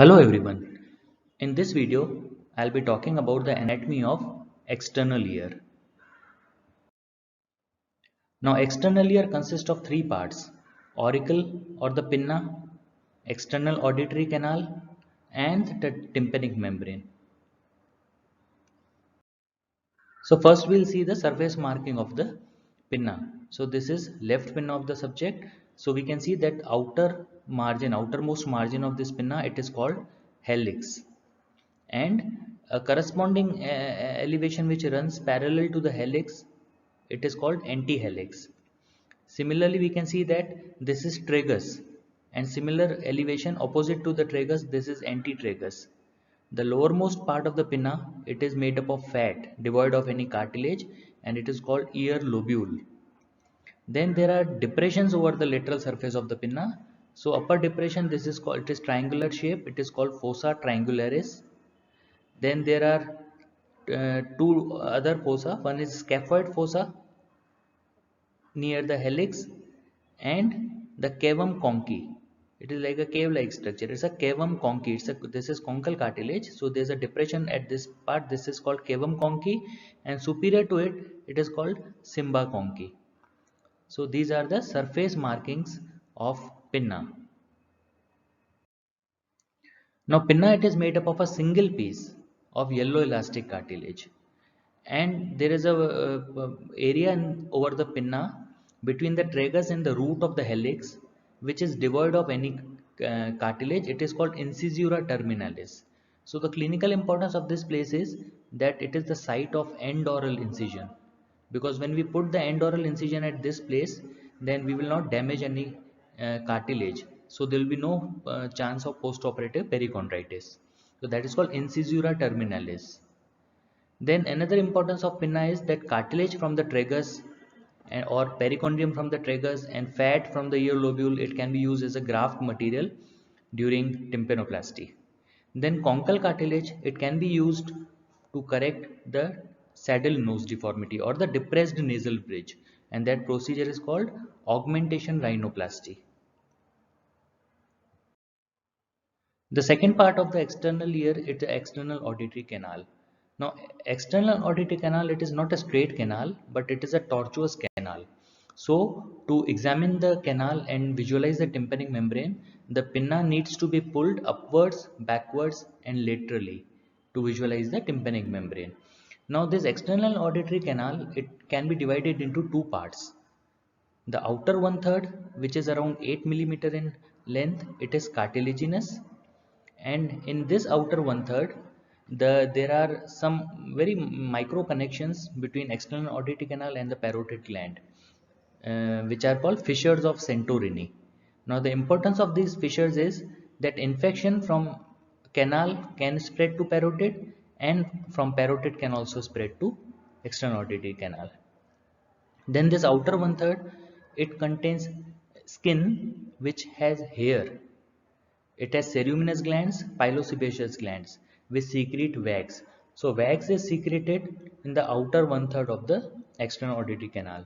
Hello everyone. In this video, I'll be talking about the anatomy of external ear. Now, external ear consists of three parts: auricle or the pinna, external auditory canal, and the tympanic membrane. So first we'll see the surface marking of the pinna. So this is left pinna of the subject. So we can see that outermost margin of this pinna, it is called helix. And a corresponding elevation which runs parallel to the helix, it is called antihelix. Similarly, we can see that this is tragus, and similar elevation opposite to the tragus, this is antitragus. The lowermost part of the pinna, it is made up of fat devoid of any cartilage, and it is called ear lobule. Then there are depressions over the lateral surface of the pinna. So upper depression, this is called, it is triangular shape, it is called fossa triangularis. Then there are two other fossa. One is scaphoid fossa near the helix, and the cavum conchae. It is like a cave-like structure. It's a cavum conchae. This is conchal cartilage. So there's a depression at this part. This is called cavum conchae, and superior to it, it is called cymba conchae. So these are the surface markings of pinna. Now pinna, it is made up of a single piece of yellow elastic cartilage, and there is a area over the pinna between the tragus and the root of the helix, which is devoid of any cartilage. It is called incisura terminalis. So the clinical importance of this place is that it is the site of end oral incision, because when we put the end oral incision at this place, then we will not damage any cartilage, so there will be no chance of postoperative perichondritis. So that is called incisura terminalis. Then another importance of pinna is that cartilage from the tragus or perichondrium from the tragus and fat from the ear lobule, it can be used as a graft material during tympanoplasty. Then conchal cartilage, it can be used to correct the saddle nose deformity or the depressed nasal bridge, and that procedure is called augmentation rhinoplasty. The second part of the external ear is the external auditory canal. Now, external auditory canal, it is not a straight canal, but it is a tortuous canal. So, to examine the canal and visualize the tympanic membrane, the pinna needs to be pulled upwards, backwards, and laterally to visualize the tympanic membrane. Now, this external auditory canal, it can be divided into two parts. The outer one third, which is around 8 millimeter in length, it is cartilaginous, and in this outer one third, there are some very micro connections between external auditory canal and the parotid gland, which are called fissures of Santorini. Now the importance of these fissures is that infection from canal can spread to parotid, and from parotid can also spread to external auditory canal. Then this outer one third, it contains skin which has hair. It has ceruminous glands, pilosebaceous glands, which secrete wax. So wax is secreted in the outer one third of the external auditory canal.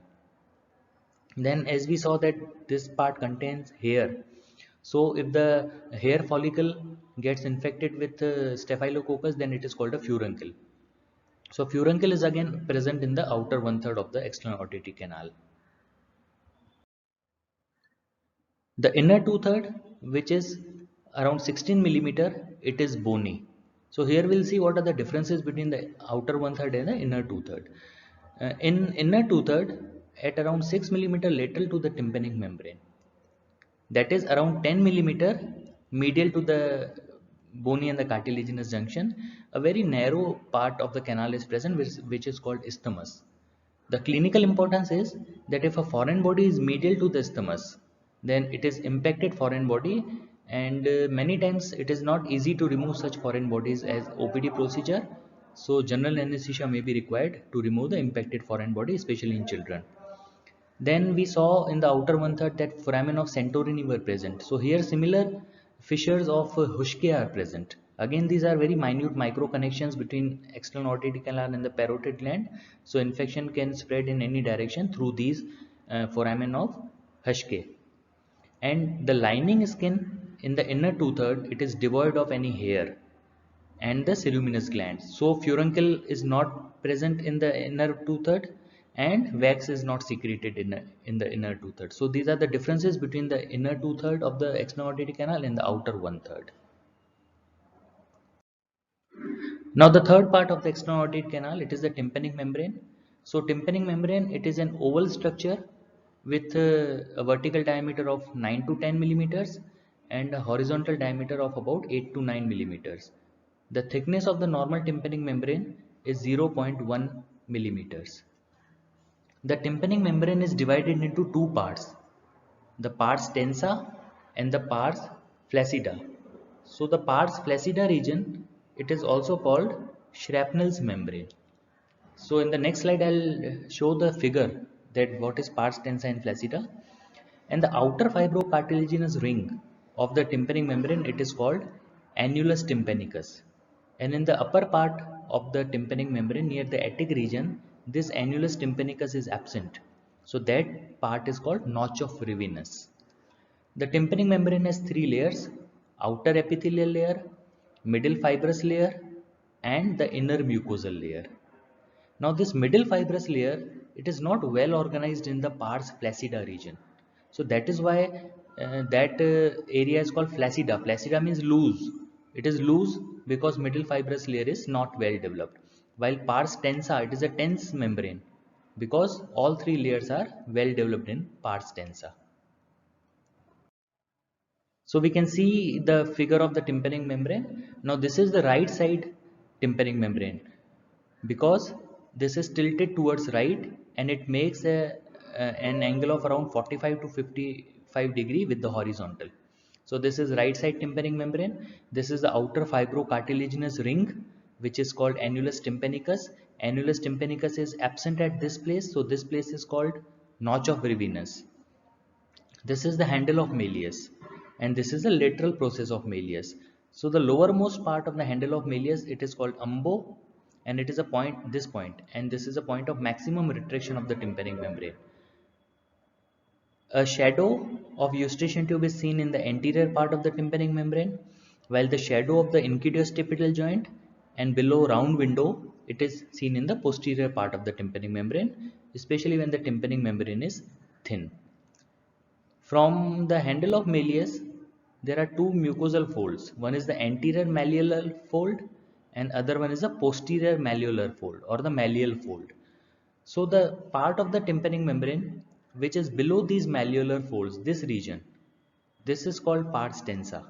Then as we saw that this part contains hair. So if the hair follicle gets infected with staphylococcus, then it is called a furuncle. So furuncle is again present in the outer one third of the external auditory canal. The inner two third, which is around 16 millimeter, it is bony. So here we'll see what are the differences between the outer one third and the inner two third. In inner two third, at around 6 millimeter lateral to the tympanic membrane, that is around 10 millimeter medial to the bony and the cartilaginous junction, a very narrow part of the canal is present, which is called isthmus. The clinical importance is that if a foreign body is medial to the isthmus, then it is impacted foreign body, and many times it is not easy to remove such foreign bodies as OPD procedure. So general anesthesia may be required to remove the impacted foreign body, especially in children. Then we saw in the outer one third that foramen of Santorini were present. So here similar fissures of Huschke are present. Again, these are very minute micro connections between external auditory canal and the parotid gland. So infection can spread in any direction through these foramen of Huschke. And the lining skin in the inner two-third it is devoid of any hair and the ceruminous glands. So furuncle is not present in the inner two-third and wax is not secreted in the inner two-third. So these are the differences between the inner two-third of the external auditory canal and the outer one-third. Now the third part of the external auditory canal, it is the tympanic membrane. So tympanic membrane, it is an oval structure with a vertical diameter of 9 to 10 millimeters and a horizontal diameter of about 8 to 9 millimeters. The thickness of the normal tympanic membrane is 0.1 millimeters. The tympanic membrane is divided into two parts, the pars tensa and the pars flaccida. So the pars flaccida region, it is also called Shrapnel's membrane. So in the next slide, I'll show the figure that what is pars tensa and flaccida. And the outer fibrocartilaginous ring of the tympanic membrane, it is called annulus tympanicus. And in the upper part of the tympanic membrane near the attic region, this annulus tympanicus is absent. So that part is called notch of Rivinus. The tympanic membrane has three layers: outer epithelial layer, middle fibrous layer, and the inner mucosal layer. Now this middle fibrous layer, it is not well organized in the pars flaccida region. So that is why that area is called flaccida. Flaccida means loose. It is loose because middle fibrous layer is not well developed. While pars tensa, it is a tense membrane because all three layers are well developed in pars tensa. So we can see the figure of the tympanic membrane. Now this is the right side tympanic membrane because this is tilted towards right and it makes an angle of around 45 to 55 degree with the horizontal. So this is right side tympanic membrane. This is the outer fibrocartilaginous ring which is called annulus tympanicus. Annulus tympanicus is absent at this place, so this place is called notch of Rivinus. This is the handle of Malleus and this is the lateral process of Malleus. So the lowermost part of the handle of Malleus, it is called umbo and it is a point, this point, and this is a point of maximum retraction of the tympanic membrane. A shadow of eustachian tube is seen in the anterior part of the tympanic membrane, while the shadow of the incudiostepital joint and below round window, it is seen in the posterior part of the tympanic membrane, especially when the tympanic membrane is thin. From the handle of Malleus, there are two mucosal folds. One is the anterior malleolar fold and other one is the posterior malleolar fold or the malleal fold. So the part of the tympanic membrane which is below these malleolar folds, this region, this is called pars tensa.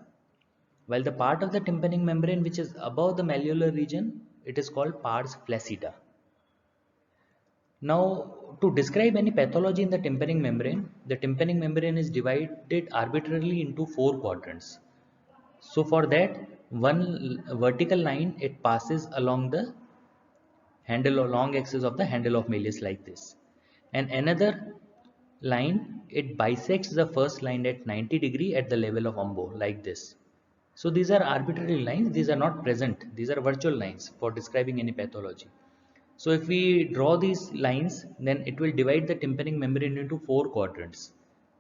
While the part of the tympanic membrane which is above the malleolar region, it is called pars flaccida. Now, to describe any pathology in the tympanic membrane is divided arbitrarily into four quadrants. So for that, one vertical line, it passes along the handle or long axis of the handle of Malleus like this. And another line, it bisects the first line at 90 degree at the level of umbo like this. So these are arbitrary lines, these are not present, these are virtual lines for describing any pathology. So if we draw these lines, then it will divide the tympanic membrane into four quadrants: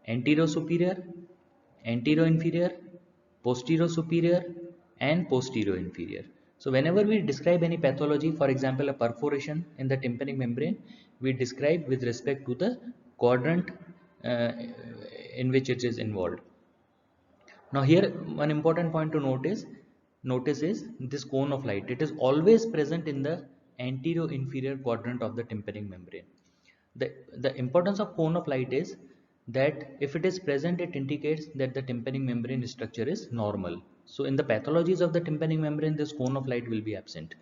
anterior superior, anterior inferior, posterior superior, and posterior inferior. So whenever we describe any pathology, for example, a perforation in the tympanic membrane, we describe with respect to the quadrant uh, in which it is involved. Now here one important point to notice is this cone of light. It is always present in the anterior inferior quadrant of the tympanic membrane. The importance of cone of light is that if it is present, it indicates that the tympanic membrane structure is normal. So in the pathologies of the tympanic membrane, this cone of light will be absent.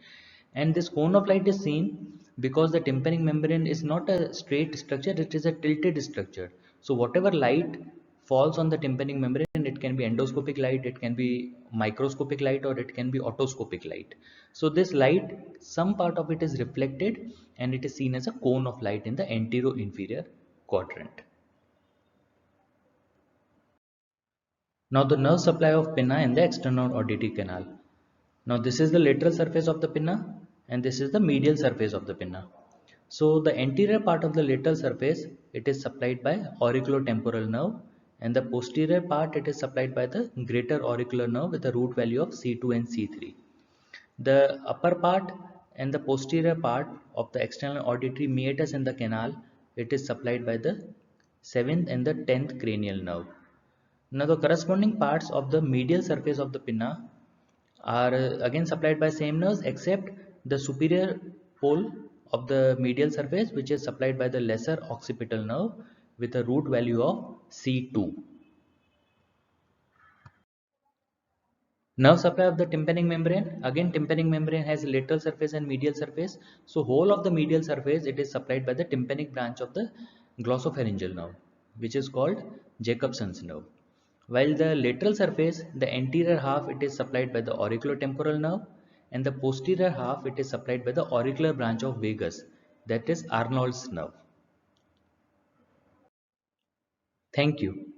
And this cone of light is seen because the tympanic membrane is not a straight structure, it is a tilted structure. So whatever light falls on the tympanic membrane, it can be endoscopic light, it can be microscopic light, or it can be otoscopic light. So this light, some part of it is reflected and it is seen as a cone of light in the anterior inferior quadrant. Now the nerve supply of pinna in the external auditory canal. Now this is the lateral surface of the pinna and this is the medial surface of the pinna. So the anterior part of the lateral surface, it is supplied by auriculotemporal nerve and the posterior part it is supplied by the greater auricular nerve with a root value of C2 and C3. The upper part and the posterior part of the external auditory meatus in the canal, it is supplied by the 7th and the 10th cranial nerve. Now the corresponding parts of the medial surface of the pinna are again supplied by same nerves except the superior pole of the medial surface, which is supplied by the lesser occipital nerve with a root value of C2. Nerve supply of the tympanic membrane. Again, tympanic membrane has lateral surface and medial surface. So whole of the medial surface it is supplied by the tympanic branch of the glossopharyngeal nerve, which is called Jacobson's nerve. While the lateral surface, the anterior half it is supplied by the auriculotemporal nerve, and the posterior half it is supplied by the auricular branch of vagus, that is Arnold's nerve. Thank you.